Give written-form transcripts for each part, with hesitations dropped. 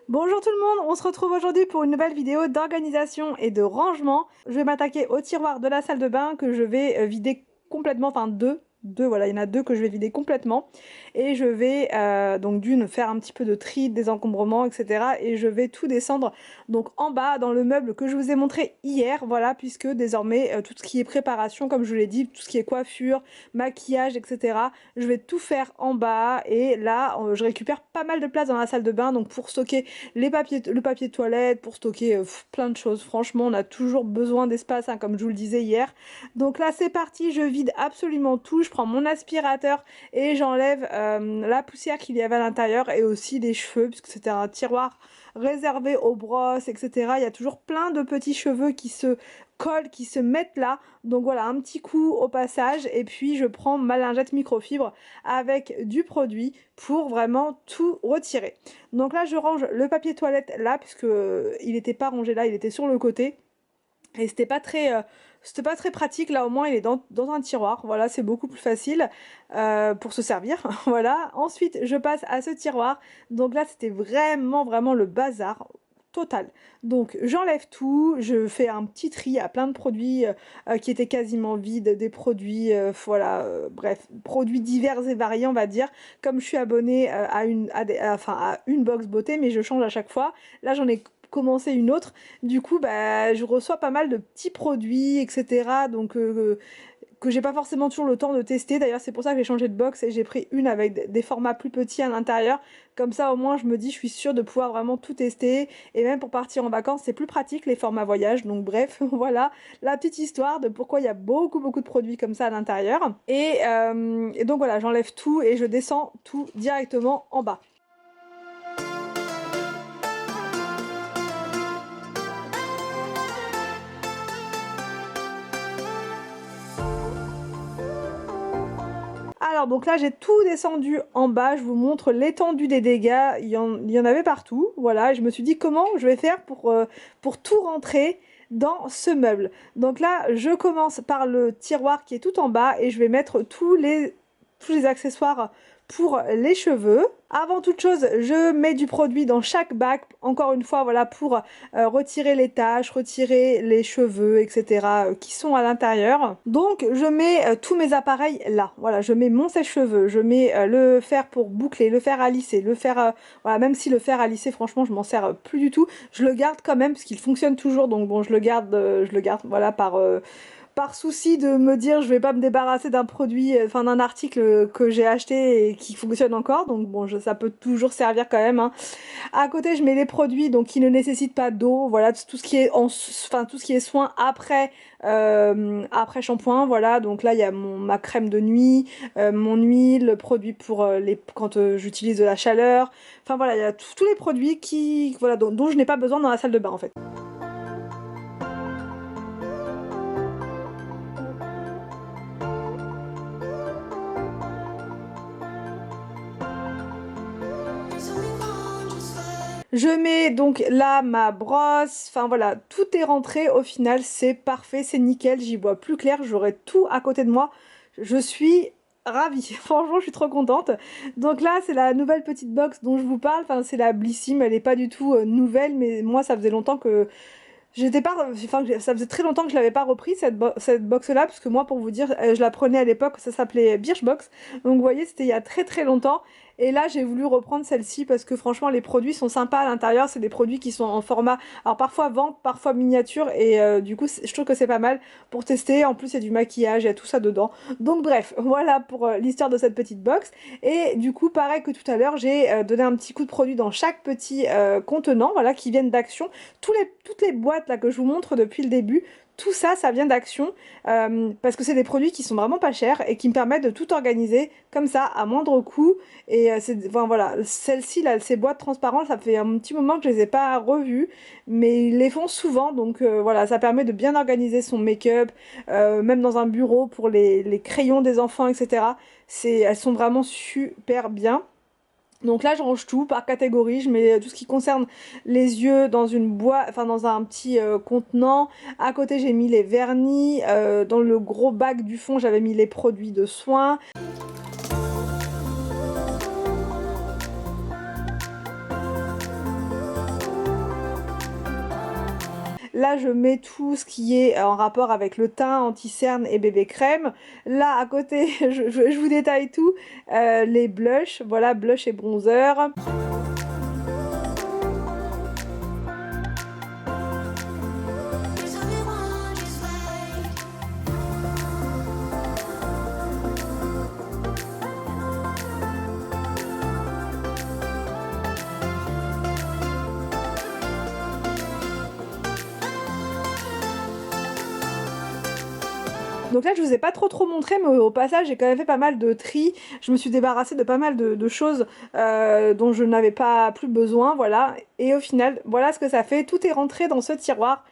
Bonjour tout le monde, on se retrouve aujourd'hui pour une nouvelle vidéo d'organisation et de rangement. Je vais m'attaquer au tiroir de la salle de bain que je vais vider complètement, enfin deux, voilà, il y en a deux que je vais vider complètement. Et je vais donc d'une faire un petit peu de tri, désencombrement, etc. Et je vais tout descendre donc en bas dans le meuble que je vous ai montré hier, voilà, puisque désormais tout ce qui est préparation, comme je vous l'ai dit, tout ce qui est coiffure, maquillage, etc. Je vais tout faire en bas et là je récupère pas mal de place dans la salle de bain, donc pour stocker le papier de toilette, pour stocker plein de choses. Franchement, on a toujours besoin d'espace, hein, comme je vous le disais hier. Donc là, c'est parti, je vide absolument tout. Je prends mon aspirateur et j'enlève la poussière qu'il y avait à l'intérieur et aussi les cheveux, puisque c'était un tiroir réservé aux brosses, etc. Il y a toujours plein de petits cheveux qui se collent, qui se mettent là. Donc voilà, un petit coup au passage. Et puis, je prends ma lingette microfibre avec du produit pour vraiment tout retirer. Donc là, je range le papier toilette là, puisque il n'était pas rangé là, il était sur le côté. Et c'était pas très pratique, là au moins il est dans un tiroir, voilà, c'est beaucoup plus facile pour se servir, voilà. Ensuite, je passe à ce tiroir, donc là c'était vraiment le bazar total. Donc j'enlève tout, je fais un petit tri à plein de produits qui étaient quasiment vides, des produits, voilà, bref, produits divers et variés on va dire. Comme je suis abonnée à une box beauté, mais je change à chaque fois, là j'en ai commencé une autre, du coup bah je reçois pas mal de petits produits, etc. Donc que j'ai pas forcément toujours le temps de tester. D'ailleurs, c'est pour ça que j'ai changé de box et j'ai pris une avec des formats plus petits à l'intérieur. Comme ça, au moins, je me dis, je suis sûre de pouvoir vraiment tout tester. Et même pour partir en vacances, c'est plus pratique les formats voyage. Donc bref, voilà la petite histoire de pourquoi il y a beaucoup de produits comme ça à l'intérieur. Et donc voilà, j'enlève tout et je descends tout directement en bas. Alors donc là j'ai tout descendu en bas, je vous montre l'étendue des dégâts, il y en avait partout, voilà, et je me suis dit comment je vais faire pour tout rentrer dans ce meuble. Donc là je commence par le tiroir qui est tout en bas et je vais mettre tous les accessoires pour les cheveux. Avant toute chose, je mets du produit dans chaque bac, encore une fois, voilà, pour retirer les taches, retirer les cheveux, etc. Qui sont à l'intérieur. Donc, je mets tous mes appareils là. Voilà, je mets mon sèche-cheveux, je mets le fer pour boucler, le fer à lisser, le fer, voilà, même si le fer à lisser, franchement, je m'en sers plus du tout. Je le garde quand même, parce qu'il fonctionne toujours, donc bon, je le garde, voilà, par souci de me dire je vais pas me débarrasser d'un produit, enfin d'un article que j'ai acheté et qui fonctionne encore, donc bon ça peut toujours servir quand même, hein. À côté je mets les produits donc qui ne nécessitent pas d'eau, voilà tout ce qui est tout ce qui est soin après shampoing, voilà. Donc là il y a ma crème de nuit, mon huile, le produit pour quand j'utilise de la chaleur, enfin voilà il y a tous les produits voilà, dont je n'ai pas besoin dans la salle de bain en fait. Je mets donc là ma brosse, enfin voilà, tout est rentré au final, c'est parfait, c'est nickel, j'y vois plus clair, j'aurai tout à côté de moi, je suis ravie, franchement je suis trop contente. Donc là c'est la nouvelle petite box dont je vous parle, enfin c'est la Blissim, elle est pas du tout nouvelle, mais moi ça faisait longtemps que j'étais pas, enfin ça faisait très longtemps que je l'avais pas repris cette box là, parce que moi pour vous dire, je la prenais à l'époque, ça s'appelait Birchbox, donc vous voyez c'était il y a très longtemps. Et là j'ai voulu reprendre celle-ci parce que franchement les produits sont sympas à l'intérieur, c'est des produits qui sont en format, alors parfois vente, parfois miniature, et du coup je trouve que c'est pas mal pour tester. En plus il y a du maquillage, il y a tout ça dedans. Donc bref, voilà pour l'histoire de cette petite box. Et du coup pareil que tout à l'heure, j'ai donné un petit coup de produit dans chaque petit contenant, voilà, qui viennent d'Action. Toutes les boîtes là que je vous montre depuis le début, tout ça, ça vient d'Action, parce que c'est des produits qui sont vraiment pas chers et qui me permettent de tout organiser comme ça à moindre coût. Et enfin voilà, celles-ci là, ces boîtes transparentes, ça fait un petit moment que je les ai pas revues, mais ils les font souvent, donc voilà, ça permet de bien organiser son make-up, même dans un bureau pour les crayons des enfants, etc. Elles sont vraiment super bien. Donc là je range tout par catégorie, je mets tout ce qui concerne les yeux dans une boîte, enfin dans un petit contenant. À côté j'ai mis les vernis, dans le gros bac du fond j'avais mis les produits de soins. Là je mets tout ce qui est en rapport avec le teint, anti-cerne et bébé crème. Là à côté je vous détaille tout, les blushs, voilà, blush et bronzer. Donc là je vous ai pas trop montré, mais au passage j'ai quand même fait pas mal de tri, je me suis débarrassée de pas mal de choses dont je n'avais pas plus besoin, voilà, et au final voilà ce que ça fait, tout est rentré dans ce tiroir.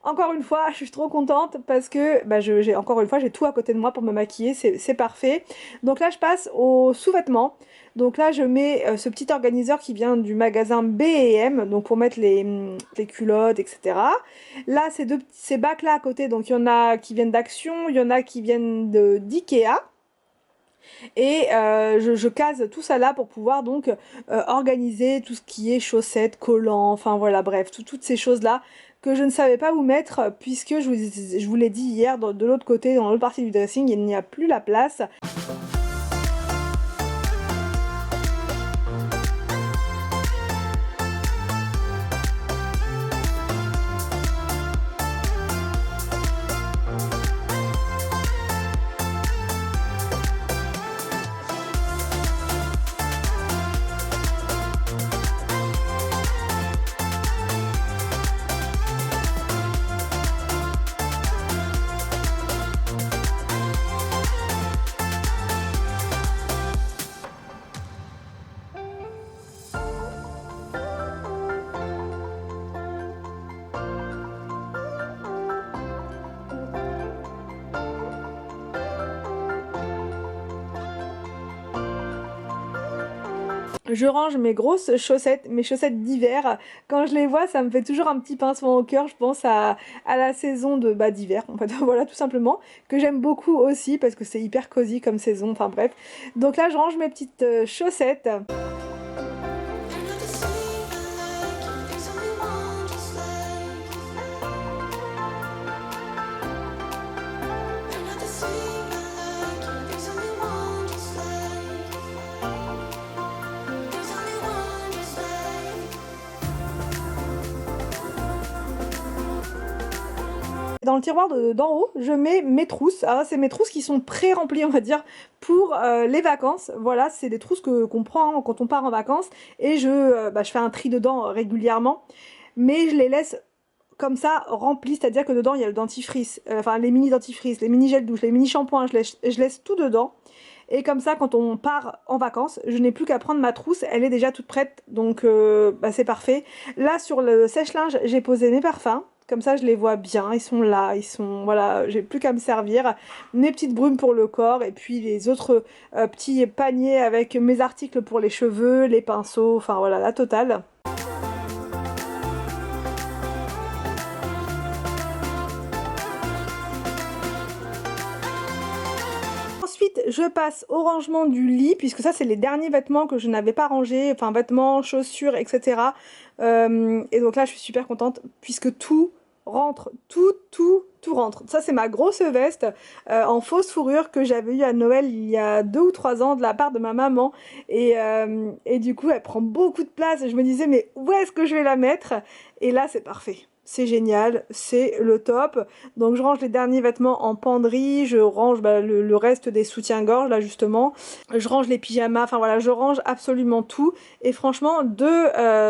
Encore une fois, je suis trop contente parce que bah, encore une fois, j'ai tout à côté de moi pour me maquiller, c'est parfait. Donc là, je passe aux sous-vêtements. Donc là, je mets ce petit organiseur qui vient du magasin B&M, donc pour mettre les culottes, etc. Là, ces bacs là à côté, donc il y en a qui viennent d'Action, il y en a qui viennent d'Ikea. Et je case tout ça là pour pouvoir donc organiser tout ce qui est chaussettes, collants, enfin voilà, bref, toutes ces choses là que je ne savais pas où mettre puisque je vous l'ai dit hier, de l'autre côté, dans l'autre partie du dressing, il n'y a plus la place. Je range mes grosses chaussettes, mes chaussettes d'hiver. Quand je les vois, ça me fait toujours un petit pincement au cœur. Je pense à la saison d'hiver, en fait, voilà, tout simplement, que j'aime beaucoup aussi parce que c'est hyper cosy comme saison, enfin bref. Donc là, je range mes petites chaussettes. Dans le tiroir d'en haut, je mets mes trousses. Alors c'est mes trousses qui sont pré-remplies, on va dire, pour les vacances. Voilà, c'est des trousses qu'on prend quand on part en vacances. Et je fais un tri dedans régulièrement. Mais je les laisse comme ça remplies, c'est-à-dire que dedans il y a le dentifrice, enfin les mini dentifrices, les mini gels douche, les mini shampoings, je laisse tout dedans. Et comme ça, quand on part en vacances, je n'ai plus qu'à prendre ma trousse, elle est déjà toute prête, donc c'est parfait. Là, sur le sèche-linge, j'ai posé mes parfums. Comme ça, je les vois bien, ils sont là, voilà, j'ai plus qu'à me servir. Mes petites brumes pour le corps, et puis les autres petits paniers avec mes articles pour les cheveux, les pinceaux, enfin voilà, la totale. Ensuite, je passe au rangement du lit, puisque ça, c'est les derniers vêtements que je n'avais pas rangés, enfin vêtements, chaussures, etc. Et donc là, je suis super contente, puisque tout rentre, tout rentre. Ça, c'est ma grosse veste en fausse fourrure que j'avais eu à Noël il y a 2 ou 3 ans de la part de ma maman. Et du coup, elle prend beaucoup de place. Et je me disais, mais où est-ce que je vais la mettre? Et là, c'est parfait. C'est génial, c'est le top. Donc je range les derniers vêtements en penderie, je range le reste des soutiens-gorge là justement, je range les pyjamas, enfin voilà, je range absolument tout. Et franchement, deux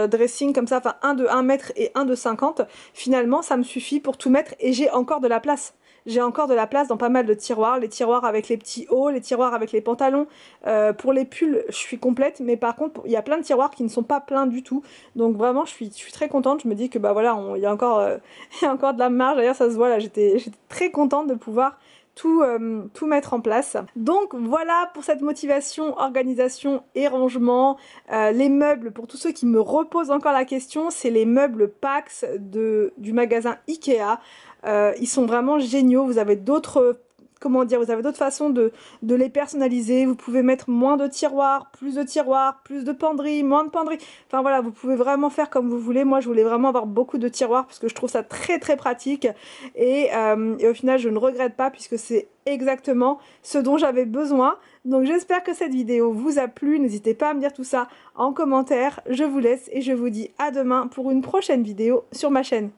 dressings comme ça, enfin un de 1 mètre et un de 50, finalement ça me suffit pour tout mettre et j'ai encore de la place. J'ai encore de la place dans pas mal de tiroirs, les tiroirs avec les petits hauts, les tiroirs avec les pantalons. Pour les pulls, je suis complète, mais par contre, il y a plein de tiroirs qui ne sont pas pleins du tout. Donc vraiment, je suis très contente. Je me dis que bah voilà, il y a encore, il y a encore de la marge. D'ailleurs, ça se voit là, j'étais très contente de pouvoir tout mettre en place. Donc voilà pour cette motivation, organisation et rangement. Les meubles, pour tous ceux qui me reposent encore la question, c'est les meubles Pax du magasin Ikea. Ils sont vraiment géniaux. Vous avez d'autres comment dire, vous avez d'autres façons de les personnaliser. Vous pouvez mettre moins de tiroirs, plus de penderies, moins de penderies. Enfin voilà, vous pouvez vraiment faire comme vous voulez. Moi, je voulais vraiment avoir beaucoup de tiroirs parce que je trouve ça très très pratique. Et au final, je ne regrette pas puisque c'est exactement ce dont j'avais besoin. Donc j'espère que cette vidéo vous a plu. N'hésitez pas à me dire tout ça en commentaire. Je vous laisse et je vous dis à demain pour une prochaine vidéo sur ma chaîne.